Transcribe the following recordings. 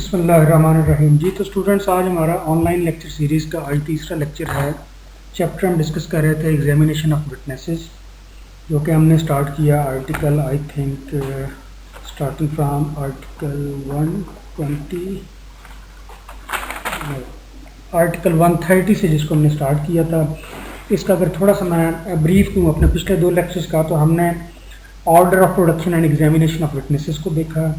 بسم اللہ الرحمن الرحیم. جی تو اسٹوڈنٹس آج ہمارا آن لائن لیکچر سیریز کا آج تیسرا لیکچر ہے. چیپٹر ہم ڈسکس کر رہے تھے ایگزامینیشن آف وٹنسز، جو کہ ہم نے اسٹارٹ کیا article I think starting from article 130 سے، جس کو ہم نے اسٹارٹ کیا تھا. اس کا اگر تھوڑا سا میں بریف دوں اپنے پچھلے دو لیکچرز کا، تو ہم نے order of production and examination of witnesses کو دیکھا،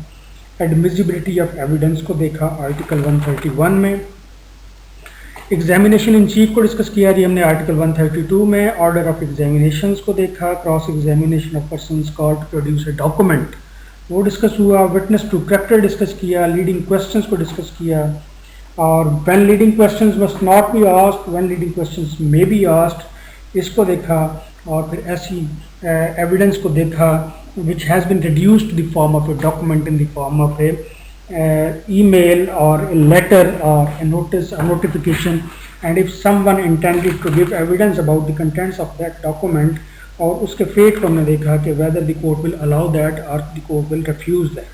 ایڈمیسیبلٹی آف ایویڈنس کو دیکھا آرٹیکل 131 میں، ایگزامینیشن ان چیف کو ڈسکس کیا جی ہم نے آرٹیکل 132 میں، آرڈر آف ایگزامینیشنز کو دیکھا، cross examination of persons called to produce a document وہ ڈسکس ہوا، وٹنس ٹو کریکٹر ڈسکس کیا، لیڈنگ کویسچنز کو ڈسکس کیا، اور when leading questions must not be asked when leading questions میں بی آسکڈ اس کو دیکھا، اور پھر ایسی ایویڈنس کو دیکھا which has been reduced to the form of a document in the form of a email or a letter or a notice or notification, and if someone intended to give evidence about the contents of that document اور اس کے fat کو ہم نے دیکھا کہ whether the court will allow that or the court will refuse that.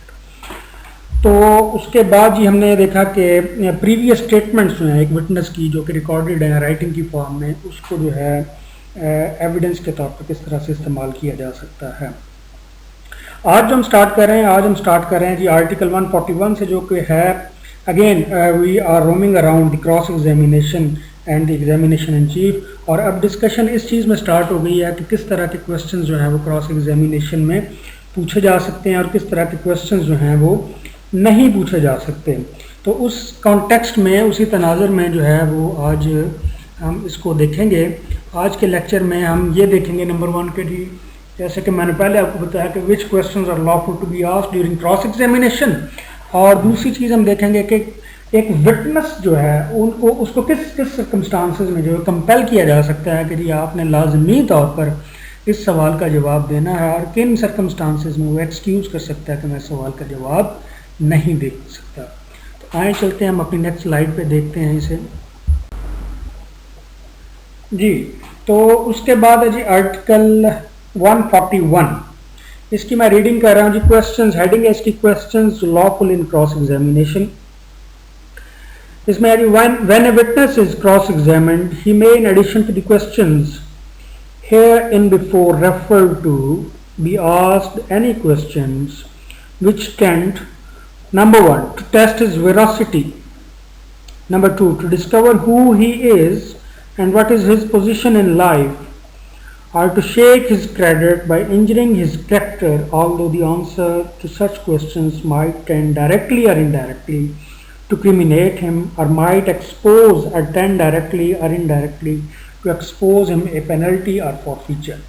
تو اس کے بعد جی ہم نے دیکھا کہ پریویس اسٹیٹمنٹس جو ہیں ایک وٹنس کی جو کہ ریکارڈڈ ہیں رائٹنگ کی فارم میں، اس کو جو ہے ایویڈنس کے طور پر کس طرح سے استعمال کیا جا سکتا ہے. آج جو ہم اسٹارٹ کر رہے ہیں جی آرٹیکل 141 سے، جو کہ ہے again we are roaming around the cross examination and the examination in chief. اور اب ڈسکشن اس چیز میں اسٹارٹ ہو گئی ہے کہ کس طرح کے کویسچنز جو ہیں وہ کراس ایگزامینیشن میں پوچھے جا سکتے ہیں اور کس طرح کے کویسچنز جو ہیں وہ نہیں پوچھے جا سکتے. تو اس کانٹیکسٹ میں، اسی تناظر میں جو ہے وہ آج ہم اس کو دیکھیں گے. آج کے لیکچر میں ہم یہ دیکھیں گے نمبر 1 کے جی، جیسے کہ میں نے پہلے آپ کو بتایا کہ which questions are lawful to be asked during cross examination. اور دوسری چیز ہم دیکھیں گے کہ ایک وٹنس جو ہے اس کو کس سرکمسٹانسز میں جو ہے کمپیل کیا جا سکتا ہے کہ جی آپ نے لازمی طور پر اس سوال کا جواب دینا ہے، اور کن سرکمسٹانسز میں وہ ایکسکیوز کر سکتا ہے کہ میں سوال کا جواب نہیں دے سکتا. تو آئیں چلتے ہیں ہم اپنی نیکسٹ سلائڈ پہ دیکھتے ہیں اسے. جی تو اس کے بعد ہے جی آرٹیکل 141، اس کی میں ریڈنگ کر رہا ہوں جی. کویسچنز ہیڈنگ ہے اس کی، questions lawful in cross examination. اس میں ہے جی when a witness is cross examined he may in addition to the questions hereinbefore referred to be asked any questions which tend number 1 to test his veracity, number 2 to discover who he is and what is his position in life, or to shake his credit by injuring his character, although the answer to such questions might tend directly or indirectly to criminate him, or might expose or tend directly or indirectly to expose him a penalty or forfeiture.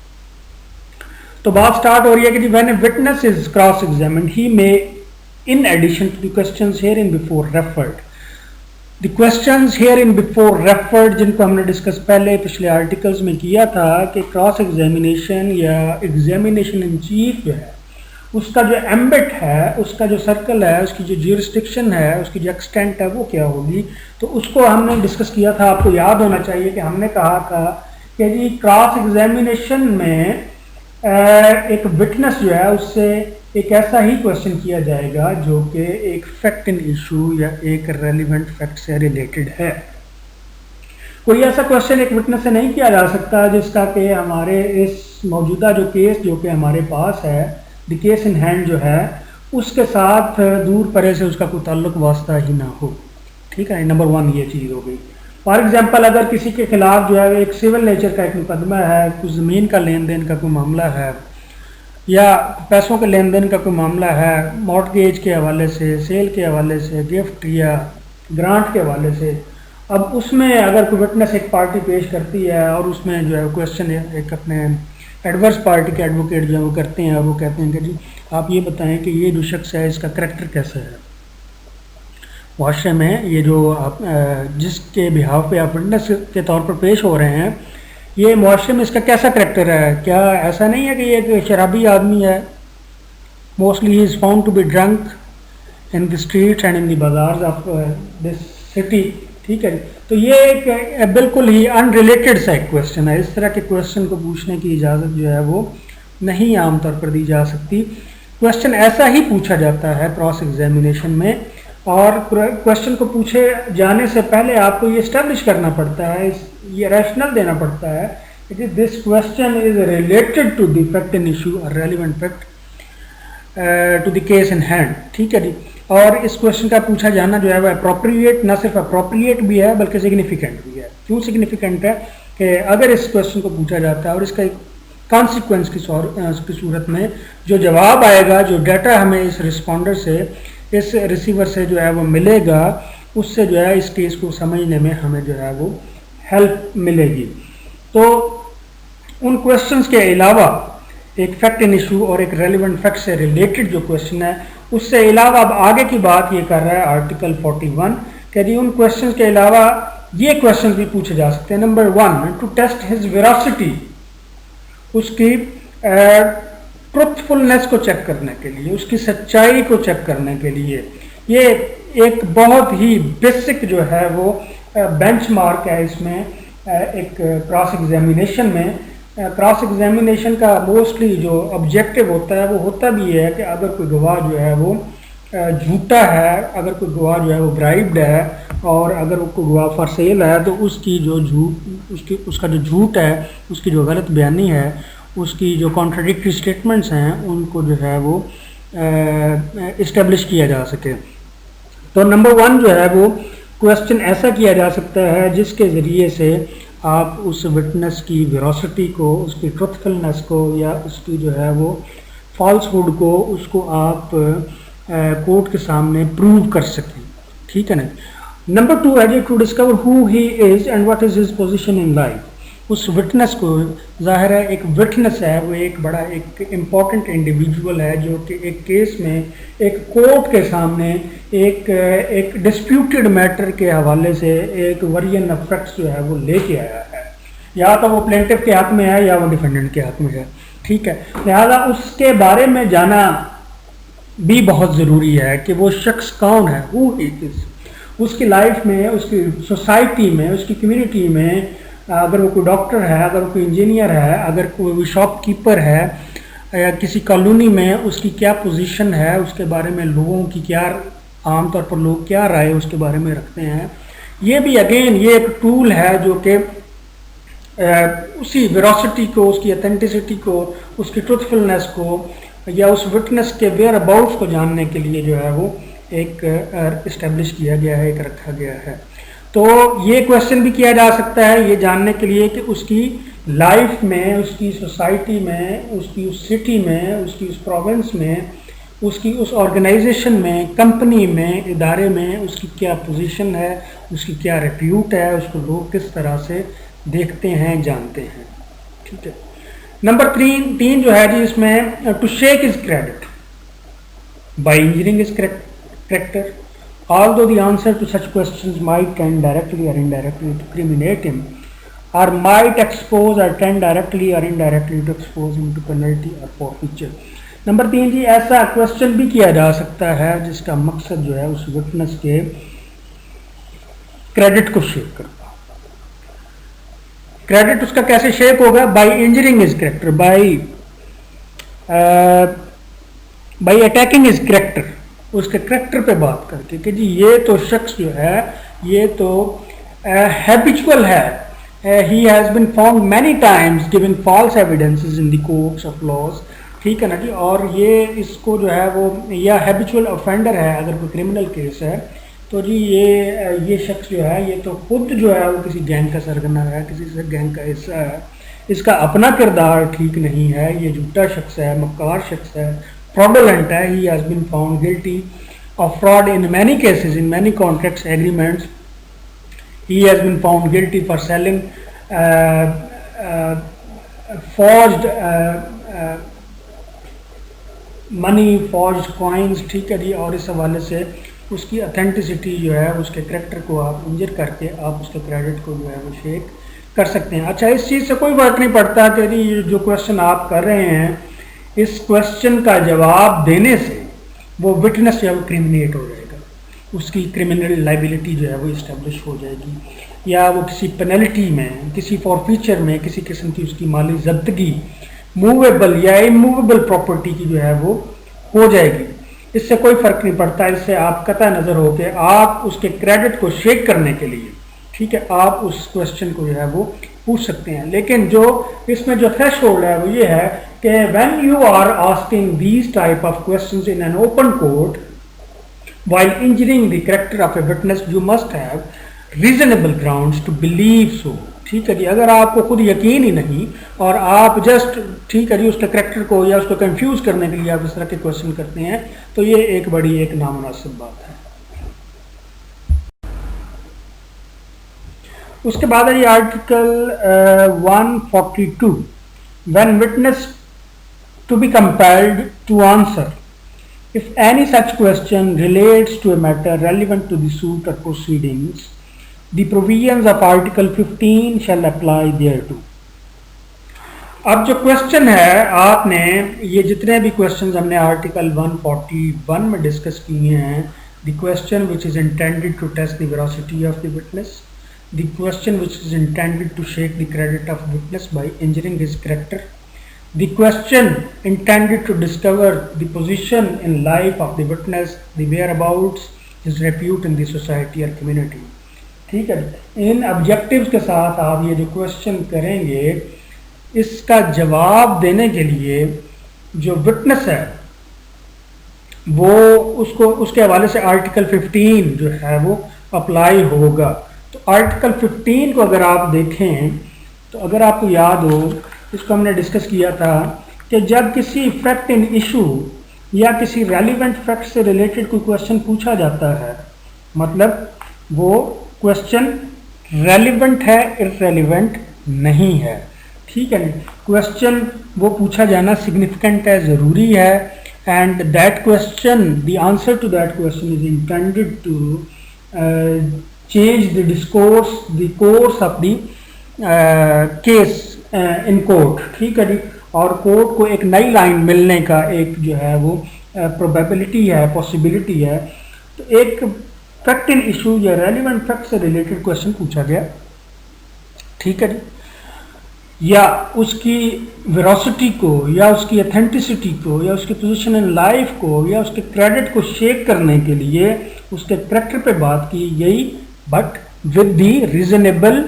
تو بات start ہو رہی ہے کہ جی when a witness is cross examined he may in addition to the questions hereinbefore referred. The questions here in before referred, جن کو ہم نے discuss پہلے پچھلے آرٹیکلز میں کیا تھا کہ کراس ایگزامینیشن یا ایگزامینیشن ان چیف جو ہے اس کا جو ایمبٹ ہے، اس کا جو سرکل ہے، اس کی جو جیورسڈکشن ہے، اس کی جو ایکسٹینٹ ہے وہ کیا ہوگی. تو اس کو ہم نے ڈسکس کیا تھا. آپ کو یاد ہونا چاہیے کہ ہم نے کہا تھا کہ جی کراس ایگزامینیشن میں ایک وٹنس جو ہے اس سے ایک ایسا ہی کویشچن کیا جائے گا جو کہ ایک فیکٹ ان ایشو یا ایک ریلیونٹ فیکٹ سے ریلیٹڈ ہے. کوئی ایسا کویشچن ایک وٹنس سے نہیں کیا جا سکتا جس کا کہ ہمارے اس موجودہ جو کیس جو کہ ہمارے پاس ہے، دی کیس ان ہینڈ جو ہے، اس کے ساتھ دور پرے سے اس کا کوئی تعلق واسطہ ہی نہ ہو. ٹھیک ہے، نمبر 1 یہ چیز ہو گئی. فار ایگزامپل اگر کسی کے خلاف جو ہے ایک سول نیچر کا ایک مقدمہ ہے، کچھ زمین کا لین دین کا کوئی معاملہ ہے، یا پیسوں کے لین دین کا کوئی معاملہ ہے، مارٹگیج کے حوالے سے، سیل کے حوالے سے، گفٹ یا گرانٹ کے حوالے سے، اب اس میں اگر کوئی وٹنس ایک پارٹی پیش کرتی ہے اور اس میں جو ہے کویشچن ایک اپنے ایڈورس پارٹی کے ایڈوکیٹ جو ہے وہ کرتے ہیں، اور وہ کہتے ہیں کہ جی آپ یہ بتائیں کہ یہ جو شخص ہے اس کا کریکٹر کیسا ہے معاشرے میں، یہ جو آپ جس کے بہاف پہ آپ وٹنس کے طور پر پیش ہو رہے ہیں، یہ معاشرے میں اس کا کیسا کریکٹر ہے. کیا ایسا نہیں ہے کہ یہ ایک شرابی آدمی ہے؟ Mostly he is found to be drunk in the streets and in the bazaars of this city. ٹھیک ہے، تو یہ ایک بالکل ہی ان ریلیٹڈ سا ایک کویشچن ہے. اس طرح کے کویشچن کو پوچھنے کی اجازت جو ہے وہ نہیں عام طور پر دی جا سکتی. کویشچن ایسا ہی پوچھا جاتا ہے کراس ایگزامینیشن میں اور کوشچن کو پوچھے جانے سے پہلے آپ کو یہ اسٹیبلش کرنا پڑتا ہے, یہ ریشنل دینا پڑتا ہے کہ this question is related to the fact in issue اور relevant fact to the case in hand. ٹھیک ہے جی. اور اس کوشچن کا پوچھا جانا جو ہے وہ اپروپریٹ, نہ صرف اپروپریٹ بھی ہے بلکہ سگنیفیکنٹ بھی ہے. کیوں سگنیفیکنٹ ہے کہ اگر اس کوشچن کو پوچھا جاتا ہے اور اس کا کانسیکوینس کی صورت میں جو جواب آئے گا, جو ڈیٹا ہمیں اس رسپونڈر سے, اس ریسیور سے جو ہے وہ ملے گا, اس سے جو ہے اس کیس کو سمجھنے میں ہمیں جو ہے وہ ہیلپ ملے گی. تو ان کوشچنس کے علاوہ ایک فیکٹ ان ایشو اور ایک ریلیونٹ فیکٹ سے ریلیٹڈ جو کوشچن ہے, اس سے علاوہ اب آگے کی بات یہ کر رہا ہے آرٹیکل 41 کہ جی ان کوشچنس کے علاوہ یہ کوشچنس بھی پوچھے جا سکتے ہیں. نمبر 1, ٹو ٹیسٹ ہز ویراسٹی, اس کی ٹروتھفلنس کو چیک کرنے کے لیے, اس کی سچائی کو چیک کرنے کے لیے. یہ ایک بہت ہی بیسک جو ہے وہ بینچ مارک ہے اس میں ایک کراس ایگزامینیشن میں. کراس ایگزامینیشن کا موسٹلی جو آبجیکٹو ہوتا ہے وہ ہوتا بھی ہے کہ اگر کوئی گواہ جو ہے وہ جھوٹا ہے, اگر کوئی گواہ جو ہے وہ برائبڈ ہے, اور اگر کوئی گواہ فار سیل ہے تو اس کی جو اس کا جو جھوٹ ہے, اس کی جو غلط بیانی ہے, اس کی جو کانٹراڈکٹری اسٹیٹمنٹس ہیں, ان کو جو ہے وہ اسٹیبلش کیا جا سکے. تو نمبر 1 جو ہے وہ کوشچن ایسا کیا جا سکتا ہے جس کے ذریعے سے آپ اس وٹنس کی ویراسٹی کو, اس کی ٹروتھفلنس کو, یا اس کی جو ہے وہ فالس ہوڈ کو, اس کو آپ کورٹ کے سامنے پروو کر سکیں. ٹھیک ہے نا. نمبر 2 ہے جی to discover who he is and what is his position in life. اس وٹنس کو, ظاہر ہے ایک وٹنس ہے وہ ایک بڑا ایک امپورٹنٹ انڈیویجول ہے جو کہ ایک کیس میں ایک کورٹ کے سامنے ایک ڈسپیوٹڈ میٹر کے حوالے سے ایک ورین آف فیکٹس جو ہے وہ لے کے آیا ہے, یا تو وہ پلینٹف کے حق میں ہے یا وہ ڈیفینڈنٹ کے حق میں ہے. ٹھیک ہے. لہذا اس کے بارے میں جانا بھی بہت ضروری ہے کہ وہ شخص کون ہے, ہو ہی از, اس کی لائف میں, اس کی سوسائٹی میں, اس کی کمیونٹی میں, اگر وہ کوئی ڈاکٹر ہے, اگر وہ کوئی انجینئر ہے, اگر کوئی شاپ کیپر ہے, یا کسی کالونی میں اس کی کیا پوزیشن ہے, اس کے بارے میں لوگوں کی کیا, عام طور پر لوگ کیا رائے اس کے بارے میں رکھتے ہیں. یہ بھی اگین یہ ایک ٹول ہے جو کہ اسی ویراسٹی کو, اس کی اتھینٹسٹی کو, اس کی ٹروتھفلنس کو, یا اس وٹنس کے ویئر اباؤٹس کو جاننے کے لیے جو ہے وہ ایک اسٹیبلش کیا گیا ہے, ایک رکھا گیا ہے. تو یہ کوشچن بھی کیا جا سکتا ہے یہ جاننے کے لیے کہ اس کی لائف میں, اس کی سوسائٹی میں, اس کی اس سٹی میں, اس کی اس پروونس میں, اس کی اس آرگنائزیشن میں, کمپنی میں, ادارے میں اس کی کیا پوزیشن ہے, اس کی کیا ریپیوٹ ہے, اس کو لوگ کس طرح سے دیکھتے ہیں, جانتے ہیں. ٹھیک ہے. نمبر 3 جو ہے جی اس میں to shake his credit by injuring his character. Although the answer to such questions might tend directly or indirectly to criminate him, or might expose or tend directly or indirectly to expose him to penalty or forfeiture. Number 3 جی ایسا question بھی کیا جا سکتا ہے جس کا مقصد جو ہے اس وٹنس کے کریڈٹ کو شیک کرنا. کریڈٹ اس کا کیسے شیک ہوگا؟ By injuring his character, by attacking his character, اس کے کریکٹر پہ بات کر کے کہ جی یہ تو شخص جو ہے یہ تو ہیبچول ہے, he has been found many Times giving false evidences in the courts of laws. ٹھیک ہے نا جی. اور یہ اس کو جو ہے وہ یا ہیبچول اوفینڈر ہے اگر کوئی کرمنل کیس ہے تو جی یہ شخص جو ہے یہ تو خود جو ہے وہ کسی گینگ کا سرگنا ہے, کسی گینگ کا حصہ ہے, اس کا اپنا کردار ٹھیک نہیں ہے, یہ جھوٹا شخص ہے, مکار شخص ہے, fraudulent ہے. He has been found guilty of fraud in many cases, in many contracts, agreements. He has been found guilty for selling forged money, forged coins. ٹھیک ہے جی. اور اس حوالے سے اس کی اتھینٹسٹی جو ہے اس کے کریکٹر کو آپ انجر کر کے آپ اس کے کریڈٹ کو جو ہے وہ شیک کر سکتے ہیں. اچھا اس چیز سے کوئی فرق نہیں پڑتا کہ جی جو کوشچن آپ کر رہے ہیں اس کوشچن کا جواب دینے سے وہ وٹنس جو ہے وہ کرمینیٹ ہو جائے گا, اس کی کرمنل لائبلٹی جو ہے وہ اسٹیبلش ہو جائے گی, یا وہ کسی پینلٹی میں, کسی فورفیچر میں, کسی قسم کی اس کی مالی ضبطگی موویبل یا اموویبل پراپرٹی کی جو ہے وہ ہو جائے گی. اس سے کوئی فرق نہیں پڑتا، اس سے آپ قطع نظر ہو کے آپ اس کے کریڈٹ کو شیک کرنے کے لیے، ٹھیک ہے، آپ اس کوشچن کو جو ہے وہ پوچھ سکتے ہیں. لیکن جو اس میں جو تھریش ہولڈ ہے وہ یہ ہے کہ when you are asking these type of questions in an open court while injuring the character of a witness you must have reasonable grounds to believe so. ٹھیک ہے جی، اگر آپ کو خود یقین ہی نہیں اور آپ جسٹ ٹھیک ہے جی اس کے کریکٹر کو یا اس کو کنفیوز کرنے کے لیے آپ اس طرح کے کوشچن کرتے ہیں تو یہ ایک بڑی ایک نامناسب بات ہے. اس کے بعد ہے یہ article 142 when witness to be compelled to answer if any such question relates to a matter relevant to the suit or proceedings, the provisions of Article 15 shall apply thereto. اب جو کوشچن ہے آپ نے یہ جتنے بھی کوشچنز ہم نے آرٹیکل 141 میں ڈسکس کیے ہیں، the question which is intended to test the veracity of the witness, the question which is intended to shake the credit of witness by injuring his character, the question intended to discover the position in life of the witness, the whereabouts, his repute in the society or community. ٹھیک ہے، ان objectives کے ساتھ آپ یہ جو question کریں گے اس کا جواب دینے کے لیے جو وٹنس ہے وہ اس کے حوالے سے آرٹیکل 15 جو ہے وہ اپلائی ہوگا. تو آرٹیکل 15 کو اگر آپ دیکھیں تو اگر آپ کو یاد ہو، اس کو ہم نے ڈسکس کیا تھا کہ جب کسی فیکٹ ان ایشو یا کسی ریلیونٹ فیکٹ سے ریلیٹڈ کوئی کوشچن پوچھا جاتا ہے، مطلب وہ کوشچن ریلیونٹ ہے، ارریلیونٹ نہیں ہے. ٹھیک ہے نا، کوشچن وہ پوچھا جانا سگنیفیکنٹ ہے، ضروری ہے، and that question the answer to that question is intended to change the discourse the course of the case in court. ٹھیک ہے جی، اور کورٹ کو ایک نئی لائن ملنے کا ایک جو ہے وہ پروبیبلٹی ہے، پاسبلٹی ہے. تو ایک فیکٹ ان ایشو یا ریلیونٹ فیکٹ سے ریلیٹڈ کوشچن پوچھا گیا، ٹھیک ہے جی، یا اس کی ویراسٹی کو یا اس کی اتھینٹسٹی کو یا اس کی پوزیشن ان لائف کو یا اس کے کریڈٹ کو شیک کرنے کے لیے اس کے کریکٹر پہ بات کی گئی، but with the reasonable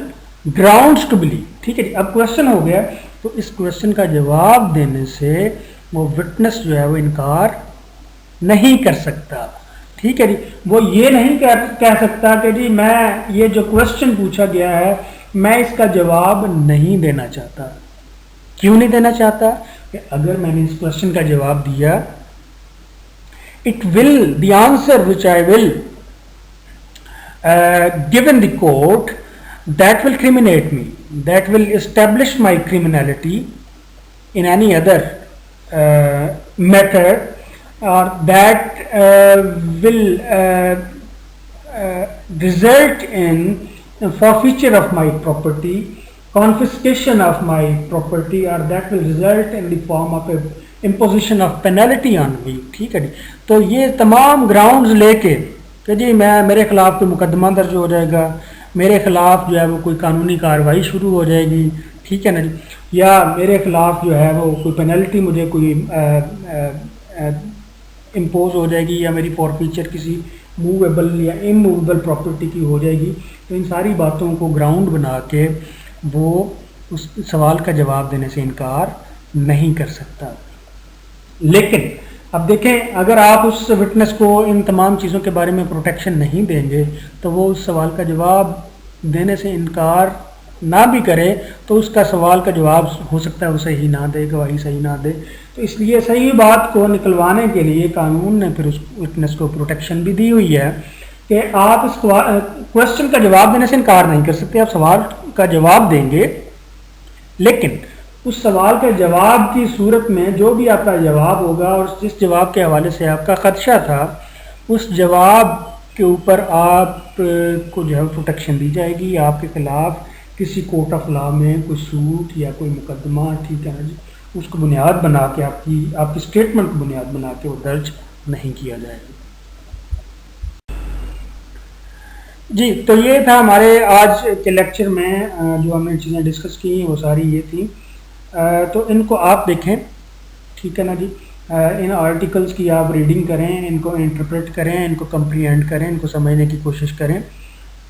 grounds to believe. ٹھیک ہے جی، اب کوشچن ہو گیا تو اس کوشچن کا جواب دینے سے وہ وٹنس جو ہے وہ انکار نہیں کر سکتا. ٹھیک ہے جی، وہ یہ نہیں کہہ سکتا کہ جی میں یہ جو کوشچن پوچھا گیا ہے میں اس کا جواب نہیں دینا چاہتا. کیوں نہیں دینا چاہتا؟ کہ اگر میں نے اس کوشچن کا جواب دیا it will the answer which I will given the court that will criminate me, that will establish my criminality in any other matter, or that will result in forfeiture of my property, confiscation of my property, or that will result in the form of a imposition of penalty on me. ٹھیک ہے جی، تو یہ تمام grounds لے کے کہ جی میرے خلاف کوئی مقدمہ درج ہو جائے گا، میرے خلاف جو ہے وہ کوئی قانونی کارروائی شروع ہو جائے گی، ٹھیک ہے نا جی، یا میرے خلاف جو ہے وہ کوئی پینلٹی مجھے کوئی امپوز ہو جائے گی، یا میری فورفیچر کسی موویبل یا اموویبل پراپرٹی کی ہو جائے گی. تو ان ساری باتوں کو گراؤنڈ بنا کے وہ اس سوال کا جواب دینے سے انکار نہیں کر سکتا. لیکن اب دیکھیں اگر آپ اس وٹنس کو ان تمام چیزوں کے بارے میں پروٹیکشن نہیں دیں گے تو وہ اس سوال کا جواب دینے سے انکار نہ بھی کرے تو اس کا سوال کا جواب ہو سکتا ہے وہ صحیح نہ دے، گواہی صحیح نہ دے. تو اس لیے صحیح بات کو نکلوانے کے لیے قانون نے پھر اس وٹنس کو پروٹیکشن بھی دی ہوئی ہے کہ آپ اس کوشچن کا جواب دینے سے انکار نہیں کر سکتے، آپ سوال کا جواب دیں گے، لیکن اس سوال کے جواب کی صورت میں جو بھی آپ کا جواب ہوگا اور جس جواب کے حوالے سے آپ کا خدشہ تھا اس جواب کے اوپر آپ کو جو ہے پروٹیکشن دی جائے گی. آپ کے خلاف کسی کورٹ آف لا میں کوئی سوٹ یا کوئی مقدمہ، ٹھیک ہے نا جی، اس کو بنیاد بنا کے آپ کی اسٹیٹمنٹ کو بنیاد بنا کے وہ درج نہیں کیا جائے گا. جی تو یہ تھا ہمارے آج کے لیکچر میں جو ہم نے چیزیں ڈسکس کی وہ ساری یہ تھیں. تو ان کو آپ دیکھیں، ٹھیک ہے نا جی، ان آرٹیکلس کی آپ ریڈنگ کریں، ان کو انٹرپریٹ کریں، ان کو کمپریہینڈ کریں، ان کو سمجھنے کی کوشش کریں،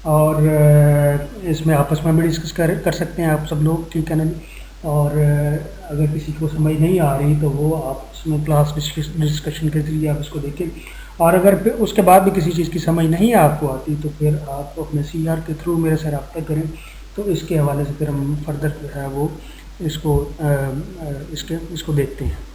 اور اس میں آپس میں بھی ڈسکس کر سکتے ہیں آپ سب لوگ، ٹھیک ہے نا جی. اور اگر کسی کو سمجھ نہیں آ رہی تو وہ آپ اس میں کلاس ڈسکشن کے ذریعے آپ اس کو دیکھیں. اور اگر اس کے بعد بھی کسی چیز کی سمجھ نہیں آپ کو آتی تو پھر آپ اپنے سی آر کے تھرو میرے سے رابطہ کریں، تو اس کے حوالے سے پھر ہم فردر جو ہے وہ اس کو دیکھتے ہیں.